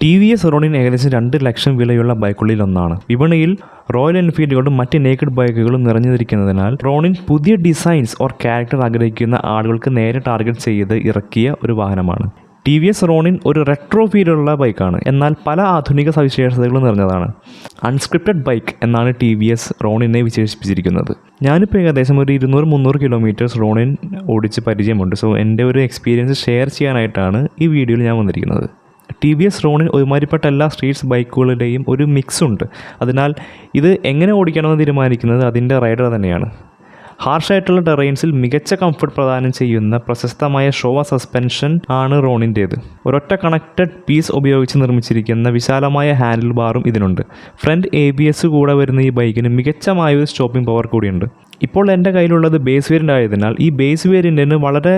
T V S Ronin ഏകദേശം 2 ലക്ഷം വിലയുള്ള ബൈക്കുകളിൽ ഒന്നാണ്. വിപണിയിൽ റോയൽ എൻഫീൽഡുകളും മറ്റ് നേക്കഡ് ബൈക്കുകളും നിറഞ്ഞിരിക്കുന്നതിനാൽ റോണിൻ പുതിയ ഡിസൈൻസ് ഓർ ക്യാരക്ടർ ആഗ്രഹിക്കുന്ന ആളുകൾക്ക് നേരെ ടാർഗറ്റ് ചെയ്ത് ഇറക്കിയ ഒരു വാഹനമാണ്. ടി വി എസ് റോണിൻ ഒരു റെട്രോ ഫീലുള്ള ബൈക്കാണ്, എന്നാൽ പല ആധുനിക സവിശേഷതകളും നിറഞ്ഞതാണ്. അൺസ്ക്രിപ്റ്റഡ് ബൈക്ക് എന്നാണ് ടി വി എസ് റോണിനെ വിശേഷിപ്പിച്ചിരിക്കുന്നത്. ഞാനിപ്പോൾ ഏകദേശം ഒരു 200-300 കിലോമീറ്റേഴ്സ് റോണിൻ ഓടിച്ച് പരിചയമുണ്ട്. സോ എൻ്റെ ഒരു എക്സ്പീരിയൻസ് ഷെയർ ചെയ്യാനായിട്ടാണ് ഈ വീഡിയോയിൽ ഞാൻ വന്നിരിക്കുന്നത്. ടി വി എസ് റോണിൻ ഒരുമാതിരിപ്പെട്ട എല്ലാ സ്ട്രീറ്റ്സ് ബൈക്കുകളുടെയും ഒരു മിക്സ് ഉണ്ട്. അതിനാൽ ഇത് എങ്ങനെ ഓടിക്കണമെന്ന് തീരുമാനിക്കുന്നത് അതിൻ്റെ റൈഡർ തന്നെയാണ്. ഹാർഷായിട്ടുള്ള ടെറൈൻസിൽ മികച്ച കംഫർട്ട് പ്രദാനം ചെയ്യുന്ന പ്രശസ്തമായ ഷോവ സസ്പെൻഷൻ ആണ് റോണിൻ്റേത്. ഒരൊറ്റ കണക്റ്റഡ് പീസ് ഉപയോഗിച്ച് നിർമ്മിച്ചിരിക്കുന്ന വിശാലമായ ഹാൻഡിൽ ബാറും ഇതിനുണ്ട്. ഫ്രണ്ട് ABS കൂടെ വരുന്ന ഈ ബൈക്കിന് മികച്ചമായൊരു സ്റ്റോപ്പിംഗ് പവർ കൂടിയുണ്ട്. ഇപ്പോൾ എൻ്റെ കയ്യിലുള്ളത് ബേസ് വേരിയൻ്റ് ആയതിനാൽ ഈ ബേസ് വേരിയൻറ്റിന് വളരെ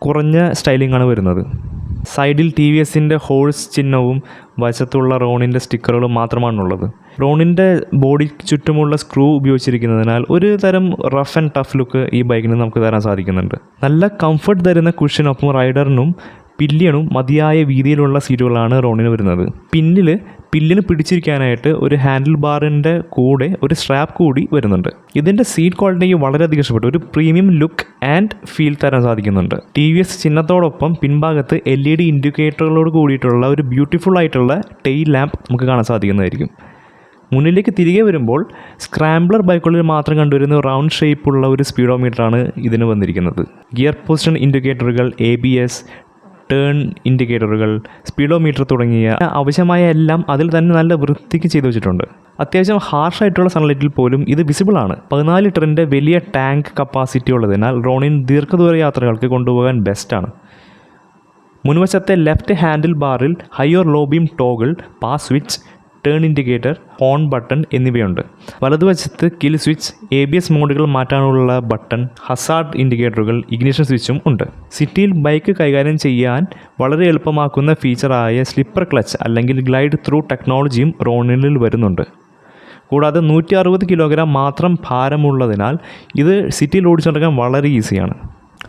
കുറഞ്ഞ സ്റ്റൈലിംഗ് ആണ് വരുന്നത്. സൈഡിൽ ടി വി എസിൻ്റെ ഹോഴ്സ് ചിഹ്നവും വശത്തുള്ള റോണിൻ്റെ സ്റ്റിക്കറുകളും മാത്രമാണുള്ളത്. റോണിൻ്റെ ബോഡിക്ക് ചുറ്റുമുള്ള സ്ക്രൂ ഉപയോഗിച്ചിരിക്കുന്നതിനാൽ ഒരു തരം റഫ് ആൻഡ് ടഫ് ലുക്ക് ഈ ബൈക്കിന് നമുക്ക് തരാൻ സാധിക്കുന്നുണ്ട്. നല്ല കംഫർട്ട് തരുന്ന കുഷനൊപ്പം റൈഡറിനും പില്ലിയനും മതിയായ വീതിയിലുള്ള സീറ്റുകളാണ് റോണിന് വരുന്നത്. പില്ലിന് പിടിച്ചിരിക്കാനായിട്ട് ഒരു ഹാൻഡിൽ ബാറിൻ്റെ കൂടെ ഒരു സ്ട്രാപ്പ് കൂടി വരുന്നുണ്ട്. ഇതിൻ്റെ സീറ്റ് ക്വാളിറ്റി എനിക്ക് വളരെയധികം ഇഷ്ടപ്പെട്ടു. ഒരു പ്രീമിയം ലുക്ക് ആൻഡ് ഫീൽ തരാൻ സാധിക്കുന്നുണ്ട്. ടി വി എസ് ചിഹ്നത്തോടൊപ്പം പിൻഭാഗത്ത് LED ഇൻഡിക്കേറ്ററുകളോട് കൂടിയിട്ടുള്ള ഒരു ബ്യൂട്ടിഫുൾ ആയിട്ടുള്ള ടെയിൽ ലാമ്പ് നമുക്ക് കാണാൻ സാധിക്കുന്നതായിരിക്കും. മുന്നിലേക്ക് തിരികെ വരുമ്പോൾ സ്ക്രാംബ്ലർ ബൈക്കുകളിൽ മാത്രം കണ്ടുവരുന്ന റൗണ്ട് ഷേപ്പുള്ള ഒരു സ്പീഡോമീറ്ററാണ് ഇതിന് വന്നിരിക്കുന്നത്. ഗിയർ പൊസിഷൻ ഇൻഡിക്കേറ്ററുകൾ, ABS, ടേൺ ഇൻഡിക്കേറ്ററുകൾ, സ്പീഡോമീറ്റർ തുടങ്ങിയ ആവശ്യമായ എല്ലാം അതിൽ തന്നെ നല്ല വൃത്തിക്ക് ചെയ്തു വെച്ചിട്ടുണ്ട്. അത്യാവശ്യം ഹാർഷായിട്ടുള്ള സൺലൈറ്റിൽ പോലും ഇത് വിസിബിൾ ആണ്. 14 ലിറ്ററിൻ്റെ വലിയ ടാങ്ക് കപ്പാസിറ്റി ഉള്ളതിനാൽ റോണിൻ ദീർഘദൂര യാത്രകൾക്ക് കൊണ്ടുപോകാൻ ബെസ്റ്റാണ്. മുൻവശത്തെ ലെഫ്റ്റ് ഹാൻഡിൽ ബാറിൽ high or low beam toggle, pass switch, turn indicator, horn button എന്നിവയുണ്ട്. വലതുവശത്ത് കിൽ സ്വിച്ച്, ABS മോഡുകൾ മാറ്റാനുള്ള ബട്ടൺ, ഹസാർഡ് ഇൻഡിക്കേറ്ററുകൾ, ഇഗ്നിഷൻ സ്വിച്ചും ഉണ്ട്. സിറ്റിയിൽ ബൈക്ക് കൈകാര്യം ചെയ്യാൻ വളരെ എളുപ്പമാക്കുന്ന ഫീച്ചറായ സ്ലിപ്പർ ക്ലച്ച് അല്ലെങ്കിൽ ഗ്ലൈഡ് ത്രൂ ടെക്നോളജിയും റോണിനിൽ വരുന്നുണ്ട്. കൂടാതെ 160 കിലോഗ്രാം മാത്രം ഭാരമുള്ളതിനാൽ ഇത് സിറ്റിയിൽ ഓടിച്ചുകൊണ്ടിരിക്കാൻ വളരെ ഈസിയാണ്.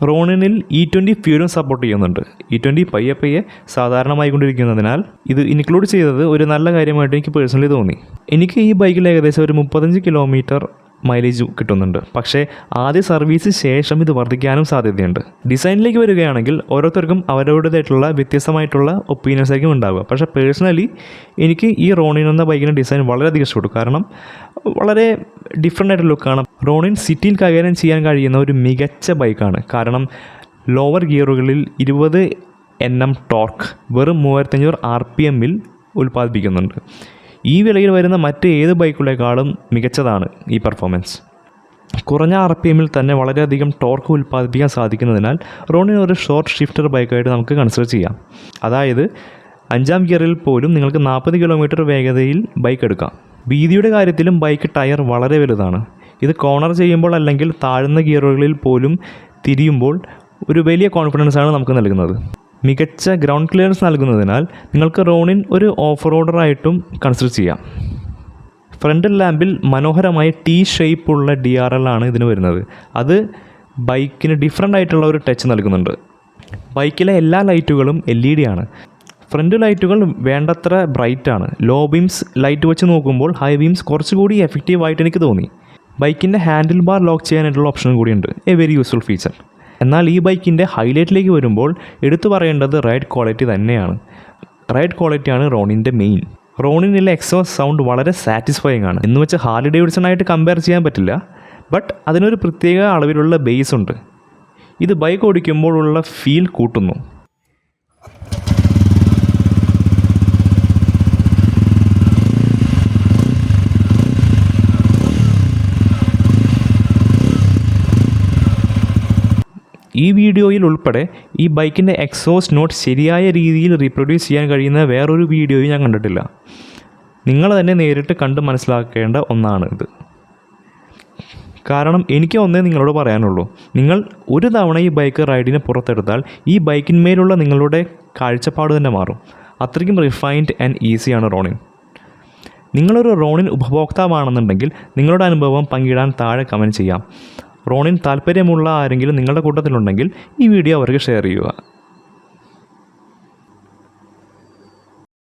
റോണിനിൽ E20 ഫ്യൂലും സപ്പോർട്ട് ചെയ്യുന്നുണ്ട്. E20 പയ്യെ സാധാരണമായിക്കൊണ്ടിരിക്കുന്നതിനാൽ ഇത് ഇൻക്ലൂഡ് ചെയ്തത് ഒരു നല്ല കാര്യമായിട്ട് എനിക്ക് പേഴ്സണലി തോന്നി. എനിക്ക് ഈ ബൈക്കിൽ ഏകദേശം ഒരു 35 കിലോമീറ്റർ മൈലേജ് കിട്ടുന്നുണ്ട്. പക്ഷേ ആദ്യ സർവീസിന് ശേഷം ഇത് വർദ്ധിക്കാനും സാധ്യതയുണ്ട്. ഡിസൈനിലേക്ക് വരികയാണെങ്കിൽ ഓരോരുത്തർക്കും അവരവരുടേതായിട്ടുള്ള വ്യത്യസ്തമായിട്ടുള്ള ഒപ്പീനിയൻസ് ആയിരിക്കും ഉണ്ടാവുക. പക്ഷേ പേഴ്സണലി എനിക്ക് ഈ റോണിൻ എന്ന ബൈക്കിൻ്റെ ഡിസൈൻ വളരെയധികം ഇഷ്ടപ്പെട്ടു. കാരണം വളരെ ഡിഫറെൻ്റ് ആയിട്ട് ലുക്കാണ്. റോണിൻ സിറ്റിയിൽ കൈകാര്യം ചെയ്യാൻ കഴിയുന്ന ഒരു മികച്ച ബൈക്കാണ്. കാരണം ലോവർ ഗിയറുകളിൽ 20 Nm ടോർക്ക് വെറും 3500 RPM ഉൽപ്പാദിപ്പിക്കുന്നുണ്ട്. ഈ വിലയിൽ വരുന്ന മറ്റ് ഏത് ബൈക്കുകളെക്കാളും മികച്ചതാണ് ഈ പെർഫോമൻസ്. കുറഞ്ഞ RPM തന്നെ വളരെയധികം ടോർക്ക് ഉൽപ്പാദിപ്പിക്കാൻ സാധിക്കുന്നതിനാൽ റോണിൻ ഒരു ഷോർട്ട് ഷിഫ്റ്റർ ബൈക്കായിട്ട് നമുക്ക് കൺസിഡർ ചെയ്യാം. അതായത് 5ാം ഗിയറിൽ പോലും നിങ്ങൾക്ക് 40 കിലോമീറ്റർ വേഗതയിൽ ബൈക്ക് എടുക്കാം. വീതിയുടെ കാര്യത്തിലും ബൈക്ക് ടയർ വളരെ വലുതാണ്. ഇത് കോർണർ ചെയ്യുമ്പോൾ അല്ലെങ്കിൽ താഴ്ന്ന ഗിയറുകളിൽ പോലും തിരിയുമ്പോൾ ഒരു വലിയ കോൺഫിഡൻസാണ് നമുക്ക് നൽകുന്നത്. മികച്ച ഗ്രൗണ്ട് ക്ലിയറൻസ് നൽകുന്നതിനാൽ നിങ്ങൾക്ക് റോണിൻ ഒരു ഓഫ് റോഡറായിട്ടും കൺസിഡർ ചെയ്യാം. ഫ്രണ്ട് ലാമ്പിൽ മനോഹരമായ T ഷേപ്പുള്ള DRL ആണ് ഇതിന് വരുന്നത്. അത് ബൈക്കിന് ഡിഫറെൻ്റ് ആയിട്ടുള്ള ഒരു ടച്ച് നൽകുന്നുണ്ട്. ബൈക്കിലെ എല്ലാ ലൈറ്റുകളും LED ആണ്. ഫ്രണ്ട് ലൈറ്റുകൾ വേണ്ടത്ര ബ്രൈറ്റ് ആണ്. ലോ ബീംസ് ലൈറ്റ് വെച്ച് നോക്കുമ്പോൾ ഹൈ ബീംസ് കുറച്ചുകൂടി എഫക്റ്റീവായിട്ട് എനിക്ക് തോന്നി. ബൈക്കിൻ്റെ ഹാൻഡിൽ ബാർ ലോക്ക് ചെയ്യാനായിട്ടുള്ള ഓപ്ഷൻ കൂടിയുണ്ട്. A very useful feature. എന്നാൽ ഈ ബൈക്കിൻ്റെ ഹൈലൈറ്റിലേക്ക് വരുമ്പോൾ എടുത്തു പറയേണ്ടത് റൈഡ് ക്വാളിറ്റി തന്നെയാണ്. റൈഡ് ക്വാളിറ്റിയാണ് റോണിൻ്റെ മെയിൻ. റോണിനിലെ എക്സോസ്റ്റ് സൗണ്ട് വളരെ സാറ്റിസ്ഫൈയിങ് ആണ്. എന്ന് വെച്ച് ഹാർലി ഡേവിഡ്സണായിട്ട് കമ്പയർ ചെയ്യാൻ പറ്റില്ല. ബട്ട് അതിനൊരു പ്രത്യേക അളവിലുള്ള ബേസ് ഉണ്ട്. ഇത് ബൈക്ക് ഓടിക്കുമ്പോഴുള്ള ഫീൽ കൂട്ടുന്നു. ഈ വീഡിയോയിൽ ഉൾപ്പെടെ ഈ ബൈക്കിൻ്റെ എക്സോസ്റ്റ് നോട്ട് ശരിയായ രീതിയിൽ റീപ്രൊഡ്യൂസ് ചെയ്യാൻ കഴിയുന്ന വേറൊരു വീഡിയോയും ഞാൻ കണ്ടിട്ടില്ല. നിങ്ങൾ തന്നെ നേരിട്ട് കണ്ട് മനസ്സിലാക്കേണ്ട ഒന്നാണ് ഇത്. കാരണം എനിക്ക് ഒന്നേ നിങ്ങളോട് പറയാനുള്ളൂ, നിങ്ങൾ ഒരു തവണ ഈ ബൈക്ക് റൈഡിന് പുറത്തെടുത്താൽ ഈ ബൈക്കിന്മേലുള്ള നിങ്ങളുടെ കാഴ്ചപ്പാട് തന്നെ മാറും. അത്രയ്ക്കും റിഫൈൻഡ് ആൻഡ് ഈസിയാണ് റോണിൻ. നിങ്ങളൊരു റോണിൻ ഉപഭോക്താവാണെന്നുണ്ടെങ്കിൽ നിങ്ങളുടെ അനുഭവം പങ്കിടാൻ താഴെ കമൻറ്റ് ചെയ്യാം. റോണിൻ താല്പര്യമുള്ള ആരെങ്കിലും നിങ്ങളുടെ കൂട്ടത്തിലുണ്ടെങ്കിൽ ഈ വീഡിയോ അവർക്ക് ഷെയർ ചെയ്യുക.